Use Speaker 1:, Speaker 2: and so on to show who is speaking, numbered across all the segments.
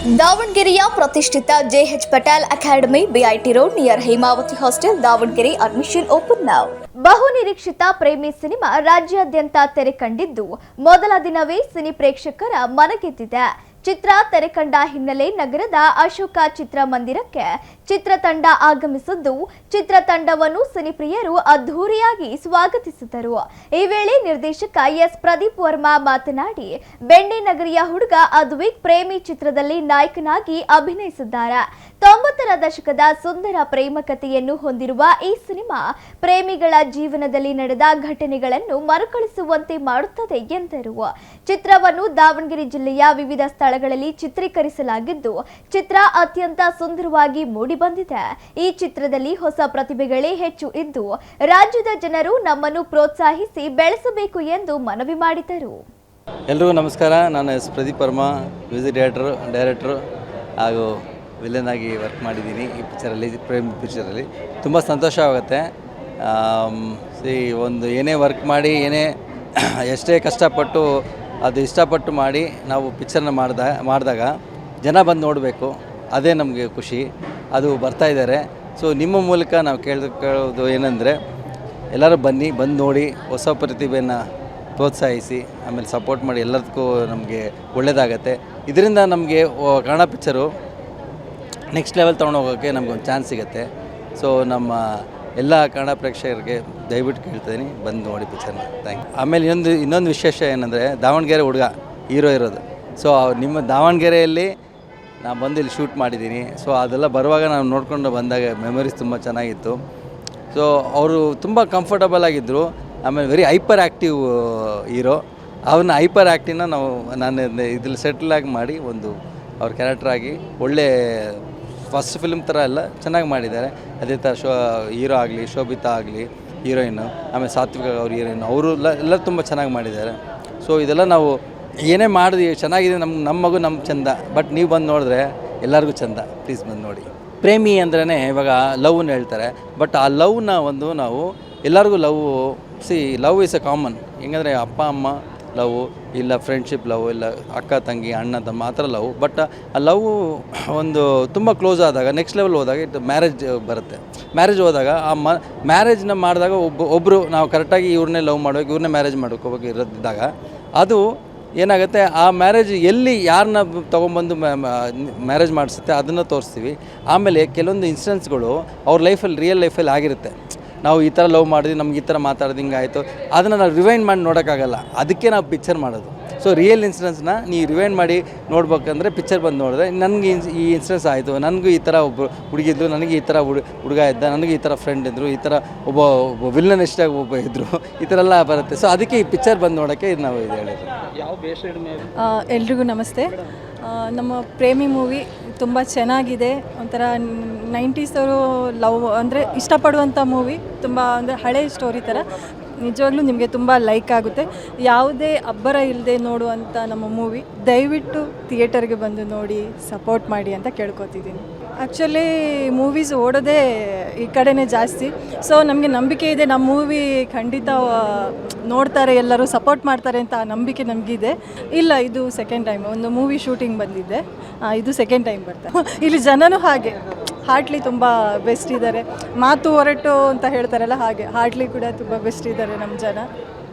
Speaker 1: ದಾವಣಗೆರೆಯ ಪ್ರತಿಷ್ಠಿತ JH Patel academy BIT road near Hemavathi hostel Davangere admission open now. ಬಹು ನಿರೀಕ್ಷಿತ ಪ್ರೇಮಿ ಸಿನಿಮಾ ರಾಜ್ಯಾದ್ಯಂತ ತೆರೆ ಕಂಡಿದ್ದು ಮೊದಲ ದಿನವೇ ಸಿನಿ ಪ್ರೇಕ್ಷಕರ ಮನಗೆದ್ದಿದೆ. ಚಿತ್ರ ತೆರೆ ಕಂಡ ಹಿನ್ನೆಲೆ ನಗರದ ಅಶೋಕ ಚಿತ್ರಮಂದಿರಕ್ಕೆ ಚಿತ್ರತಂಡ ಆಗಮಿಸಿದ್ದು ಚಿತ್ರತಂಡವನ್ನು ಸಿನಿಪ್ರಿಯರು ಅದ್ಧೂರಿಯಾಗಿ ಸ್ವಾಗತಿಸಿದರು. ಈ ವೇಳೆ ನಿರ್ದೇಶಕ ಎಸ್ ಪ್ರದೀಪ್ ವರ್ಮಾ ಮಾತನಾಡಿ, ಬೆಣ್ಣೆ ನಗರಿಯ ಹುಡುಗ ಅದ್ವಿಕ್ ಪ್ರೇಮಿ ಚಿತ್ರದಲ್ಲಿ ನಾಯಕನಾಗಿ ಅಭಿನಯಿಸಿದ್ದಾರೆ. 90ರ ದಶಕದ ಸುಂದರ ಪ್ರೇಮ ಕಥೆಯನ್ನು ಹೊಂದಿರುವ ಈ ಸಿನಿಮಾ ಪ್ರೇಮಿಗಳ ಜೀವನದಲ್ಲಿ ನಡೆದ ಘಟನೆಗಳನ್ನು ಮರುಕಳಿಸುವಂತೆ ಮಾಡುತ್ತದೆ ಎಂದರು. ಚಿತ್ರವನ್ನು ದಾವಣಗೆರೆ ಜಿಲ್ಲೆಯ ವಿವಿಧ ಸ್ಥಳಗಳಲ್ಲಿ ಚಿತ್ರೀಕರಿಸಲಾಗಿದ್ದು ಚಿತ್ರ ಅತ್ಯಂತ ಸುಂದರವಾಗಿ ಮೂಡಿಬಂದಿದೆ. ಈ ಚಿತ್ರದಲ್ಲಿ ಹೊಸ ಪ್ರತಿಭೆಗಳೇ ಹೆಚ್ಚು ಇದ್ದು ರಾಜ್ಯದ ಜನರು ನಮ್ಮನ್ನು ಪ್ರೋತ್ಸಾಹಿಸಿ ಬೆಳೆಸಬೇಕು ಎಂದು ಮನವಿ ಮಾಡಿದರು.
Speaker 2: ಎಲ್ರಿಗೂ ನಮಸ್ಕಾರ. ನಾನು S Pradeep Varma, music director ಹಾಗೂ ವಿಲನ್ ಆಗಿ ವರ್ಕ್ ಮಾಡಿದ್ದೀನಿ ಈ ಪಿಕ್ಚರಲ್ಲಿ. ಪ್ರೇಮ್ ಪಿಕ್ಚರಲ್ಲಿ ತುಂಬ ಸಂತೋಷವಾಗುತ್ತೆ. ಒಂದು ಏನೇ ವರ್ಕ್ ಮಾಡಿ ಎಷ್ಟೇ ಕಷ್ಟಪಟ್ಟು ಅದು ಇಷ್ಟಪಟ್ಟು ಮಾಡಿ ನಾವು ಪಿಕ್ಚರ್ನ ಮಾಡಿದಾಗ ಜನ ಬಂದು ನೋಡಬೇಕು, ಅದೇ ನಮಗೆ ಖುಷಿ. ಅದು ಬರ್ತಾಯಿದ್ದಾರೆ. ಸೊ ನಿಮ್ಮ ಮೂಲಕ ನಾವು ಕೇಳೋದು ಏನಂದರೆ, ಎಲ್ಲರೂ ಬಂದು ನೋಡಿ ಹೊಸ ಪ್ರತಿಭೆಯನ್ನು ಪ್ರೋತ್ಸಾಹಿಸಿ ಆಮೇಲೆ ಸಪೋರ್ಟ್ ಮಾಡಿ, ಎಲ್ಲದಕ್ಕೂ ನಮಗೆ ಒಳ್ಳೆಯದಾಗತ್ತೆ. ಇದರಿಂದ ನಮಗೆ ಕನ್ನಡ ಪಿಕ್ಚರು ನೆಕ್ಸ್ಟ್ ಲೆವೆಲ್ ತೊಗೊಂಡು ಹೋಗೋಕ್ಕೆ ನಮಗೊಂದು ಚಾನ್ಸ್ ಸಿಗುತ್ತೆ. ಸೊ ನಮ್ಮ ಎಲ್ಲ ಕನ್ನಡ ಪ್ರೇಕ್ಷಕರಿಗೆ ದಯವಿಟ್ಟು ಕೇಳ್ತೀನಿ, ಬಂದು ನೋಡಿ ಪಿಕ್ಚರ್ನ. Thank you. ಆಮೇಲೆ ಇನ್ನೊಂದು ವಿಶೇಷ ಏನಂದರೆ, ದಾವಣಗೆರೆ ಹುಡುಗ ಹೀರೋ ಇರೋದು. ಸೊ ನಿಮ್ಮ ದಾವಣಗೆರೆಯಲ್ಲಿ ನಾನು ಬಂದು ಇಲ್ಲಿ ಶೂಟ್ ಮಾಡಿದ್ದೀನಿ. ಸೊ ಅದೆಲ್ಲ ಬರುವಾಗ ನಾವು ನೋಡಿಕೊಂಡು ಬಂದಾಗ ಮೆಮೊರೀಸ್ ತುಂಬ ಚೆನ್ನಾಗಿತ್ತು. ಸೊ ಅವರು ತುಂಬ ಕಂಫರ್ಟಬಲ್ ಆಗಿದ್ದರು. ಆಮೇಲೆ ವೆರಿ ಹೈಪರ್ ಆ್ಯಕ್ಟಿವ್ ಹೀರೋ. ಅವ್ರನ್ನ ಹೈಪರ್ ಆ್ಯಕ್ಟಿವ್ನ ನಾನು ಇದ್ರಲ್ಲಿ ಸೆಟ್ಲಾಗಿ ಮಾಡಿ ಒಂದು ಅವ್ರ ಕ್ಯಾರೆಕ್ಟ್ರಾಗಿ ಒಳ್ಳೆ ಫಸ್ಟ್ ಫಿಲ್ಮ್ ಥರ ಎಲ್ಲ ಚೆನ್ನಾಗಿ ಮಾಡಿದ್ದಾರೆ. ಅದೇ ಥರ ಹೀರೋ ಆಗಲಿ, ಶೋಭಿತಾ ಆಗಲಿ ಹೀರೋಯಿನ್ನು, ಆಮೇಲೆ ಸಾತ್ವಿಕ ಅವ್ರ ಹೀರೋಯಿನ್, ಅವರು ಎಲ್ಲ ತುಂಬ ಚೆನ್ನಾಗಿ ಮಾಡಿದ್ದಾರೆ. ಸೊ ಇದೆಲ್ಲ ನಾವು ಏನೇ ಮಾಡಿದ್ವಿ ಚೆನ್ನಾಗಿದೆ. ನಮ್ಮ ಮಗು ನಮ್ಮ ಚೆಂದ, ಬಟ್ ನೀವು ಬಂದು ನೋಡಿದ್ರೆ ಎಲ್ಲರಿಗೂ ಚೆಂದ. ಪ್ಲೀಸ್ ಬಂದು ನೋಡಿ. ಪ್ರೇಮಿ ಅಂದ್ರೇ ಇವಾಗ ಲವ್ನ ಹೇಳ್ತಾರೆ, ಬಟ್ ಆ ಲವ್ನ ನಾವು ಎಲ್ಲರಿಗೂ ಲವ್ ಇಸ್ ಎ ಕಾಮನ್. ಹೆಂಗಂದರೆ ಅಪ್ಪ ಅಮ್ಮ ಲವ್, ಇಲ್ಲ ಫ್ರೆಂಡ್ಶಿಪ್ ಲವ್, ಇಲ್ಲ ಅಕ್ಕ ತಂಗಿ ಅಣ್ಣ ತಮ್ಮ ಆ ಥರ ಲವ್. ಬಟ್ ಆ ಲವ್ ಒಂದು ತುಂಬ ಕ್ಲೋಸ್ ಆದಾಗ ನೆಕ್ಸ್ಟ್ ಲೆವೆಲ್ ಹೋದಾಗ ಮ್ಯಾರೇಜ್ ಬರುತ್ತೆ. ಮ್ಯಾರೇಜ್ ಹೋದಾಗ ಮ್ಯಾರೇಜ್ನ ಮಾಡಿದಾಗ ಒಬ್ಬರು ನಾವು ಕರೆಕ್ಟಾಗಿ ಇವ್ರನ್ನೇ ಲವ್ ಮಾಡಬೇಕು, ಇವ್ರನ್ನೇ ಮ್ಯಾರೇಜ್ ಮಾಡ್ಕೋಬೇಕು ಇರೋದಿದ್ದಾಗ ಅದು ಏನಾಗುತ್ತೆ, ಆ ಮ್ಯಾರೇಜ್ ಎಲ್ಲಿ ಯಾರನ್ನ ತೊಗೊಂಬಂದು ಮ್ಯಾರೇಜ್ ಮಾಡಿಸುತ್ತೆ ಅದನ್ನು ತೋರಿಸ್ತೀವಿ. ಆಮೇಲೆ ಕೆಲವೊಂದು ಇನ್ಸಿಡೆನ್ಸ್ಗಳು ಅವ್ರ ಲೈಫಲ್ಲಿ ರಿಯಲ್ ಲೈಫಲ್ಲಿ ಆಗಿರುತ್ತೆ. ನಾವು ಈ ಥರ ಲವ್ ಮಾಡಿದ್ವಿ, ನಮ್ಗೆ ಈ ಥರ ಮಾತಾಡೋದು ಹಿಂಗಾಯಿತು, ಅದನ್ನು ನಾವು ರಿವೈಂಡ್ ಮಾಡಿ ನೋಡೋಕ್ಕಾಗಲ್ಲ. ಅದಕ್ಕೆ ನಾವು ಪಿಕ್ಚರ್ ಮಾಡೋದು. ಸೊ ರಿಯಲ್ ಇನ್ಸಿಡೆನ್ಸ್ನ ನೀವು ರಿವೈಂಡ್ ಮಾಡಿ ನೋಡ್ಬೇಕಂದ್ರೆ ಪಿಕ್ಚರ್ ಬಂದು ನೋಡಿದ್ರೆ, ನನಗೆ ಈ ಇನ್ಸಿಡೆನ್ಸ್ ಆಯಿತು, ನನಗೂ ಈ ಥರ ಒಬ್ಬರು ಹುಡುಗಿದ್ರು, ನನಗೆ ಈ ಥರ ಹುಡುಗ ಇದ್ದ, ನನಗೆ ಈ ಥರ ಫ್ರೆಂಡ್ ಇದ್ದರು, ಈ ಥರ ಒಬ್ಬ ವಿಲ್ಲನ್ ಇಷ್ಟಾಗಿ ಒಬ್ಬ ಇದ್ದರು, ಈ ಥರ ಎಲ್ಲ ಬರುತ್ತೆ. ಸೊ ಅದಕ್ಕೆ ಈ ಪಿಕ್ಚರ್ ಬಂದು ನೋಡೋಕ್ಕೆ ನಾವು ಇದು ಹೇಳಿದ್ರು.
Speaker 3: ಎಲ್ರಿಗೂ ನಮಸ್ತೆ. ನಮ್ಮ ಪ್ರೇಮಿ ಮೂವಿ ತುಂಬ ಚೆನ್ನಾಗಿದೆ. ಒಂಥರ 90s ಅವರು ಲವ್ ಅಂದರೆ ಇಷ್ಟಪಡುವಂಥ ಮೂವಿ. ತುಂಬ ಅಂದರೆ ಹಳೆ ಸ್ಟೋರಿ ಥರ. ನಿಜವಾಗ್ಲೂ ನಿಮಗೆ ತುಂಬ ಲೈಕ್ ಆಗುತ್ತೆ. ಯಾವುದೇ ಅಬ್ಬರ ಇಲ್ಲದೆ ನೋಡುವಂಥ ನಮ್ಮ ಮೂವಿ. ದಯವಿಟ್ಟು ಥಿಯೇಟರ್ಗೆ ಬಂದು ನೋಡಿ ಸಪೋರ್ಟ್ ಮಾಡಿ ಅಂತ ಕೇಳ್ಕೊತಿದ್ದೀನಿ. ಆ್ಯಕ್ಚುಲಿ ಮೂವೀಸ್ ಓಡೋದೇ ಈ ಕಡೆನೇ ಜಾಸ್ತಿ. ಸೊ ನಮಗೆ ನಂಬಿಕೆ ಇದೆ, ನಮ್ಮ ಮೂವಿ ಖಂಡಿತ ನೋಡ್ತಾರೆ, ಎಲ್ಲರೂ ಸಪೋರ್ಟ್ ಮಾಡ್ತಾರೆ ಅಂತ ಆ ನಂಬಿಕೆ ನಮಗಿದೆ. ಇಲ್ಲ, ಇದು ಸೆಕೆಂಡ್ ಟೈಮ್ ಒಂದು ಮೂವಿ ಶೂಟಿಂಗ್ ಬಂದಿದ್ದೆ, ಇದು ಸೆಕೆಂಡ್ ಟೈಮ್ ಬರ್ತಾರೆ. ಇಲ್ಲಿ ಜನನೂ ಹಾಗೆ ಹಾರ್ಟ್ಲಿ ತುಂಬ ಬೆಸ್ಟ್ ಇದ್ದಾರೆ. ಮಾತು ಹೊರಟು ಅಂತ ಹೇಳ್ತಾರಲ್ಲ, ಹಾಗೆ ಹಾರ್ಟ್ಲಿ ಕೂಡ ತುಂಬ ಬೆಸ್ಟ್ ಇದ್ದಾರೆ ನಮ್ಮ ಜನ.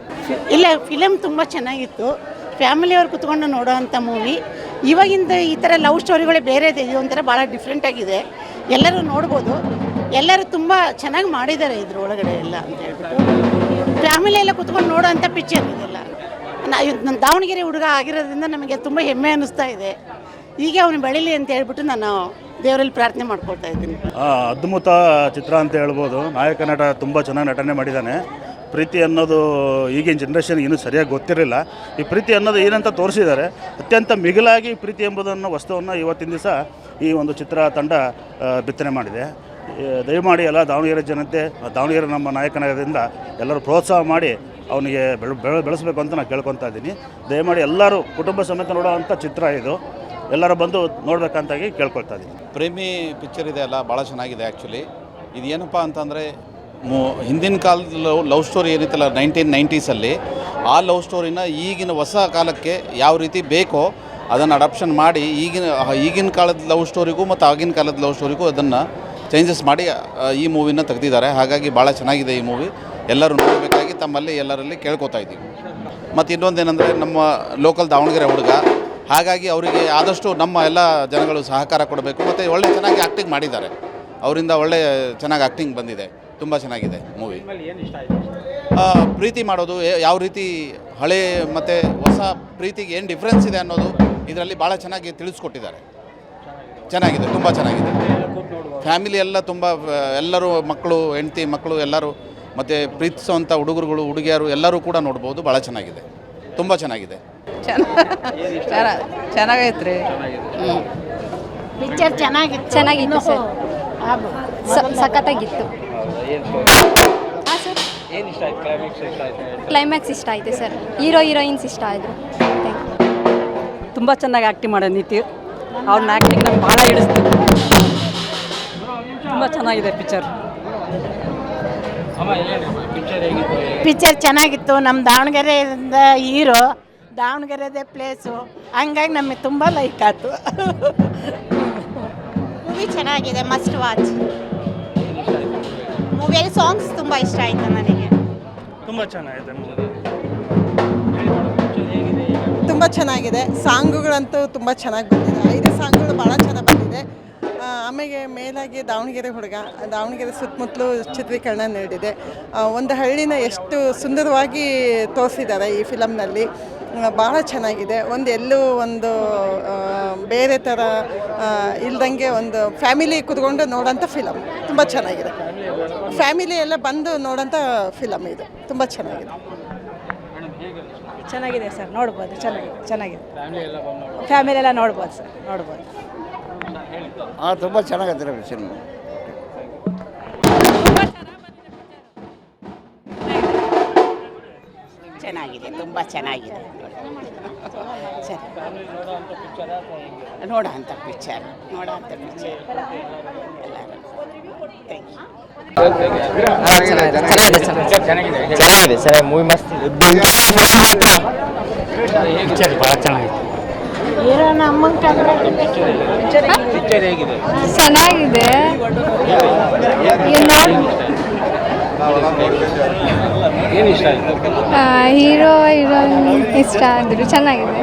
Speaker 4: ಇಲ್ಲ, ಫಿಲಮ್ ತುಂಬ ಚೆನ್ನಾಗಿತ್ತು. ಫ್ಯಾಮಿಲಿಯವ್ರು ಕುತ್ಕೊಂಡು ನೋಡೋ ಅಂಥ ಮೂವಿ. ಇವಾಗಿಂದ ಈ ಥರ ಲವ್ ಸ್ಟೋರಿಗಳೇ ಬೇರೆ ಇದೆ, ಇದು ಒಂಥರ ಭಾಳ ಡಿಫ್ರೆಂಟಾಗಿದೆ. ಎಲ್ಲರೂ ನೋಡ್ಬೋದು. ಎಲ್ಲರೂ ತುಂಬ ಚೆನ್ನಾಗಿ ಮಾಡಿದ್ದಾರೆ ಇದ್ರ ಒಳಗಡೆ ಎಲ್ಲ ಅಂತ ಹೇಳ್ಬಿಟ್ಟು. ಫ್ಯಾಮಿಲಿ ಎಲ್ಲ ಕುತ್ಕೊಂಡು ನೋಡೋ ಅಂಥ ಪಿಕ್ಚರ್ ಇದೆಲ್ಲ. ನನ್ನ ದಾವಣಗೆರೆ ಹುಡುಗ ಆಗಿರೋದ್ರಿಂದ ನಮಗೆ ತುಂಬ ಹೆಮ್ಮೆ ಅನ್ನಿಸ್ತಾ ಇದೆ. ಹೀಗೆ ಅವನು ಬೆಳೀಲಿ ಅಂತ ಹೇಳ್ಬಿಟ್ಟು ನಾನು ದೇವರಲ್ಲಿ ಪ್ರಾರ್ಥನೆ ಮಾಡ್ಕೊಳ್ತಾ ಇದ್ದೀನಿ.
Speaker 5: ಅದ್ಭುತ ಚಿತ್ರ ಅಂತ ಹೇಳ್ಬೋದು. ನಾಯಕ ನಟ ತುಂಬ ಚೆನ್ನಾಗಿ ನಟನೆ ಮಾಡಿದ್ದಾನೆ. ಪ್ರೀತಿ ಅನ್ನೋದು ಈಗಿನ ಜನ್ರೇಷನ್ಗೆ ಇನ್ನೂ ಸರಿಯಾಗಿ ಗೊತ್ತಿರಲಿಲ್ಲ. ಈ ಪ್ರೀತಿ ಅನ್ನೋದು ಏನಂತ ತೋರಿಸಿದ್ದಾರೆ. ಅತ್ಯಂತ ಮಿಗಿಲಾಗಿ ಪ್ರೀತಿ ಎಂಬುದನ್ನು ವಸ್ತುವನ್ನು ಇವತ್ತಿನ ದಿವಸ ಈ ಒಂದು ಚಿತ್ರ ತಂಡ ಬಿತ್ತನೆ ಮಾಡಿದೆ. ದಯಮಾಡಿ ಎಲ್ಲ ದಾವಣಗೆರೆ ಜನತೆ, ದಾವಣಗೆರೆ ನಮ್ಮ ನಾಯಕನಾಗೋದ್ರಿಂದ ಎಲ್ಲರೂ ಪ್ರೋತ್ಸಾಹ ಮಾಡಿ ಅವನಿಗೆ ಬೆಳೆಸಬೇಕು ಅಂತ ನಾನು ಕೇಳ್ಕೊತಾ ಇದ್ದೀನಿ. ದಯಮಾಡಿ ಎಲ್ಲರೂ ಕುಟುಂಬ ಸಮೇತ ನೋಡೋವಂಥ ಚಿತ್ರ ಇದು. ಎಲ್ಲರೂ ಬಂದು ನೋಡಬೇಕಂತಾಗಿ ಕೇಳ್ಕೊಳ್ತಾ ಇದ್ದೀನಿ.
Speaker 6: ಪ್ರೇಮಿ ಪಿಕ್ಚರ್ ಇದೆ ಅಲ್ಲ, ಭಾಳ ಚೆನ್ನಾಗಿದೆ. ಆ್ಯಕ್ಚುಲಿ ಇದು ಏನಪ್ಪ ಅಂತಂದರೆ, ಹಿಂದಿನ ಕಾಲದ ಲವ್ ಸ್ಟೋರಿ ಏನಿತ್ತಲ್ಲ 1990s ಆ ಲವ್ ಸ್ಟೋರಿನ ಈಗಿನ ಹೊಸ ಕಾಲಕ್ಕೆ ಯಾವ ರೀತಿ ಬೇಕೋ ಅದನ್ನು ಅಡಾಪ್ಷನ್ ಮಾಡಿ ಈಗಿನ ಕಾಲದ ಲವ್ ಸ್ಟೋರಿಗೂ ಮತ್ತು ಆಗಿನ ಕಾಲದ ಲವ್ ಸ್ಟೋರಿಗೂ ಅದನ್ನು ಚೇಂಜಸ್ ಮಾಡಿ ಈ ಮೂವಿನ ತೆಗೆದಿದ್ದಾರೆ. ಹಾಗಾಗಿ ಭಾಳ ಚೆನ್ನಾಗಿದೆ ಈ ಮೂವಿ. ಎಲ್ಲರೂ ನೋಡಬೇಕಾಗಿ ತಮ್ಮಲ್ಲಿ ಎಲ್ಲರಲ್ಲಿ ಕೇಳ್ಕೊತಾ ಇದ್ದೀವಿ. ಮತ್ತು ಇನ್ನೊಂದೇನೆಂದರೆ ನಮ್ಮ ಲೋಕಲ್ ದಾವಣಗೆರೆ ಹುಡುಗ, ಹಾಗಾಗಿ ಅವರಿಗೆ ಆದಷ್ಟು ನಮ್ಮ ಎಲ್ಲ ಜನಗಳು ಸಹಕಾರ ಕೊಡಬೇಕು. ಮತ್ತು ಒಳ್ಳೆ ಚೆನ್ನಾಗಿ ಆ್ಯಕ್ಟಿಂಗ್ ಮಾಡಿದ್ದಾರೆ, ಅವರಿಂದ ಒಳ್ಳೆ ಚೆನ್ನಾಗಿ ಆ್ಯಕ್ಟಿಂಗ್ ಬಂದಿದೆ. ತುಂಬ ಚೆನ್ನಾಗಿದೆ ಮೂವಿ. ಪ್ರೀತಿ ಮಾಡೋದು ಯಾವ ರೀತಿ ಹಳೆ ಮತ್ತು ಹೊಸ ಪ್ರೀತಿಗೆ ಏನು ಡಿಫ್ರೆನ್ಸ್ ಇದೆ ಅನ್ನೋದು ಇದರಲ್ಲಿ ಭಾಳ ಚೆನ್ನಾಗಿ ತಿಳಿಸ್ಕೊಟ್ಟಿದ್ದಾರೆ. ಚೆನ್ನಾಗಿದೆ, ತುಂಬ ಚೆನ್ನಾಗಿದೆ. ಫ್ಯಾಮಿಲಿ ಎಲ್ಲ ತುಂಬ ಎಲ್ಲರೂ ಮಕ್ಕಳು, ಹೆಂಡತಿ ಮಕ್ಕಳು ಎಲ್ಲರೂ ಮತ್ತು ಪ್ರೀತಿಸುವಂಥ ಹುಡುಗರುಗಳು ಹುಡುಗಿಯರು ಎಲ್ಲರೂ ಕೂಡ ನೋಡ್ಬೋದು. ಭಾಳ ಚೆನ್ನಾಗಿದೆ, ತುಂಬ ಚೆನ್ನಾಗಿದೆ.
Speaker 4: ಚೆನ್ನಾಗೈತೆ ರೀ. ಪಿಕ್ಚರ್
Speaker 7: ಚೆನ್ನಾಗಿತ್ತು ಸರ್, ಸಖತ್ತಾಗಿತ್ತು. ಹಾಂ ಸರ್, ಕ್ಲೈಮ್ಯಾಕ್ಸ್ ಇಷ್ಟ ಆಯಿತು ಸರ್. ಹೀರೋಯಿನ್ಸ್ ಇಷ್ಟ ಆಯಿತು.
Speaker 8: ತುಂಬ ಚೆನ್ನಾಗಿ ಆ್ಯಕ್ಟಿಂಗ್ ಮಾಡೋ ನೀತಿ, ಅವ್ರನ್ನ ಆ್ಯಕ್ಟಿಂಗ್ ನಮ್ಗೆ ಭಾಳ ಹಿಡಿಸ್ತು. ತುಂಬ ಚೆನ್ನಾಗಿದೆ ಪಿಕ್ಚರ್.
Speaker 4: ಪಿಕ್ಚರ್ ಚೆನ್ನಾಗಿತ್ತು. ನಮ್ಮ ದಾವಣಗೆರೆಯಿಂದ ಹೀರೋ, ದಾವಣಗೆರೆದೇ ಪ್ಲೇಸು, ಹಂಗಾಗಿ ನಮಗೆ ತುಂಬ ಲೈಕ್ ಆಯಿತು.
Speaker 9: ಮೂವಿ ಚೆನ್ನಾಗಿದೆ, ಮಸ್ಟ್ ವಾಚ್. ಮೂವಿಯಲ್ಲಿ ಸಾಂಗ್ಸ್ ತುಂಬ ಇಷ್ಟ ಆಯಿತು ನನಗೆ.
Speaker 10: ತುಂಬ ಚೆನ್ನಾಗಿದೆ
Speaker 11: ತುಂಬ ಚೆನ್ನಾಗಿದೆ. ಸಾಂಗುಗಳಂತೂ ತುಂಬ ಚೆನ್ನಾಗಿ ಬಂದಿದೆ. 5 ಸಾಂಗ್ಗಳು ಭಾಳ ಚೆನ್ನಾಗಿ ಬಂದಿದೆ. ಆಮೇಲೆ ಮೇಲಾಗಿ ದಾವಣಗೆರೆ ಹುಡುಗ, ದಾವಣಗೆರೆ ಸುತ್ತಮುತ್ತಲು ಚಿತ್ರೀಕರಣ ನೀಡಿದೆ. ಒಂದು ಹಳ್ಳಿನ ಎಷ್ಟು ಸುಂದರವಾಗಿ ತೋರಿಸಿದ್ದಾರೆ ಈ ಫಿಲಮ್ನಲ್ಲಿ. ಭಾಳ ಚೆನ್ನಾಗಿದೆ. ಎಲ್ಲೂ ಒಂದು ಬೇರೆ ಥರ ಇಲ್ದಂಗೆ ಒಂದು ಫ್ಯಾಮಿಲಿ ಕೂತ್ಕೊಂಡು ನೋಡೋಂಥ ಫಿಲಮ್. ತುಂಬ ಚೆನ್ನಾಗಿದೆ. ಫ್ಯಾಮಿಲಿ ಎಲ್ಲ ಬಂದು ನೋಡೋಂಥ ಫಿಲಮ್ ಇದು. ತುಂಬ ಚೆನ್ನಾಗಿದೆ.
Speaker 8: ಚೆನ್ನಾಗಿದೆ ಸರ್, ನೋಡ್ಬೋದು. ಚೆನ್ನಾಗಿದೆ. ಫ್ಯಾಮಿಲಿ ಎಲ್ಲ ನೋಡ್ಬೋದು ಸರ್, ನೋಡ್ಬೋದು.
Speaker 12: ತುಂಬ ಚೆನ್ನಾಗಿದೆ ಸಿನಿಮಾ.
Speaker 4: ಚೆನ್ನಾಗಿದೆ, ತುಂಬ ಚೆನ್ನಾಗಿದೆ. ನೋಡೋಂಥ ಪಿಕ್ಚರ್ ಎಲ್ಲರೂ.
Speaker 12: ಚೆನ್ನಾಗಿದೆ ಸರ್, ಮೂವಿ ಮಸ್ತ್. ಪಿಕ್ಚರ್ ಭಾಳ ಚೆನ್ನಾಗಿದೆ.
Speaker 7: ಚೆನ್ನಾಗಿದೆ. ಹೀರೋ ಹೀರೋಯಿನ್ ಇಷ್ಟ ಆದರು. ಚೆನ್ನಾಗಿದೆ.